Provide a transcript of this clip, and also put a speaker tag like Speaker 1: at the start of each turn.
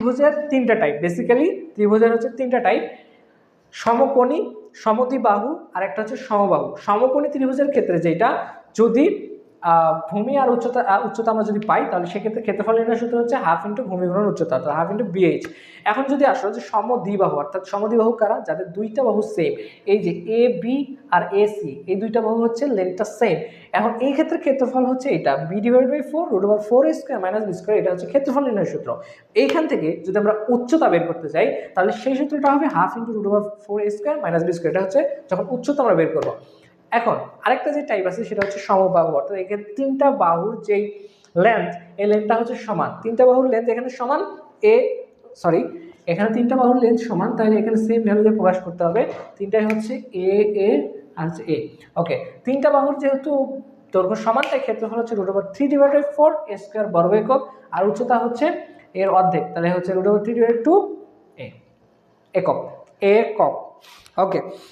Speaker 1: ত্রিভুজের তিনটা type, basically ত্রিভুজের হচ্ছে তিনটা টাইপ, সমকোণী, সমদ্বিবাহু আর একটা হচ্ছে সমবাহু। সমকোণী ত্রিভুজের ক্ষেত্রে যেটা, যদি ভূমি আর উচ্চতা আমরা যদি পাই, তাহলে সেক্ষেত্রে ক্ষেত্রফল নির্ণয় সূত্র হচ্ছে হাফ ইন্টু ভূমি গুণন উচ্চতা, অর্থাৎ হাফ ইন্টু বিএইচ। এখন যদি আসো যে সমদ্বিবাহু, অর্থাৎ সমদ্বিবাহু কারা, যাদের দুইটা বাহু সেম, এই যে A B R A C, এই দুইটা বাহু হচ্ছে লেন্থটা সেম। এখন এই ক্ষেত্রে ক্ষেত্রফল হচ্ছে এটা B divide by 4 root over 4 square minus B square, এটা হচ্ছে ক্ষেত্রফল নির্ণয় সূত্র। এইখান থেকে যদি আমরা উচ্চতা বের করতে চাই, তাহলে সেই সূত্রটা হবে half into root over 4 square minus B square, এটা হচ্ছে যখন উচ্চতা আমরা বের করবো। এখন আরেকটা যে টাইপ আছে সেটা হচ্ছে সমবাহু, অর্থাৎ এখানে তিনটা বাহুর যেই লেন্থ, এই লেন্থটা হচ্ছে সমান, তিনটা বাহুর লেন্থ এখানে সমান, এখানে তিনটা বাহুর লেন্থ সমান, তাহলে এখানে সেম ভ্যালু দিয়ে প্রকাশ করতে হবে, তিনটাই হচ্ছে এ আর হচ্ছে এ। ওকে, তিনটা বাহুর যেহেতু দৈর্ঘ্য সমান, তাই ক্ষেত্রফল হচ্ছে root over 3 divide by 4 square বর্গ একক, আর উচ্চতা হচ্ছে এর অর্ধেক, তাহলে হচ্ছে রুট ওভার 3 ডিভাইড 2 একক। ওকে,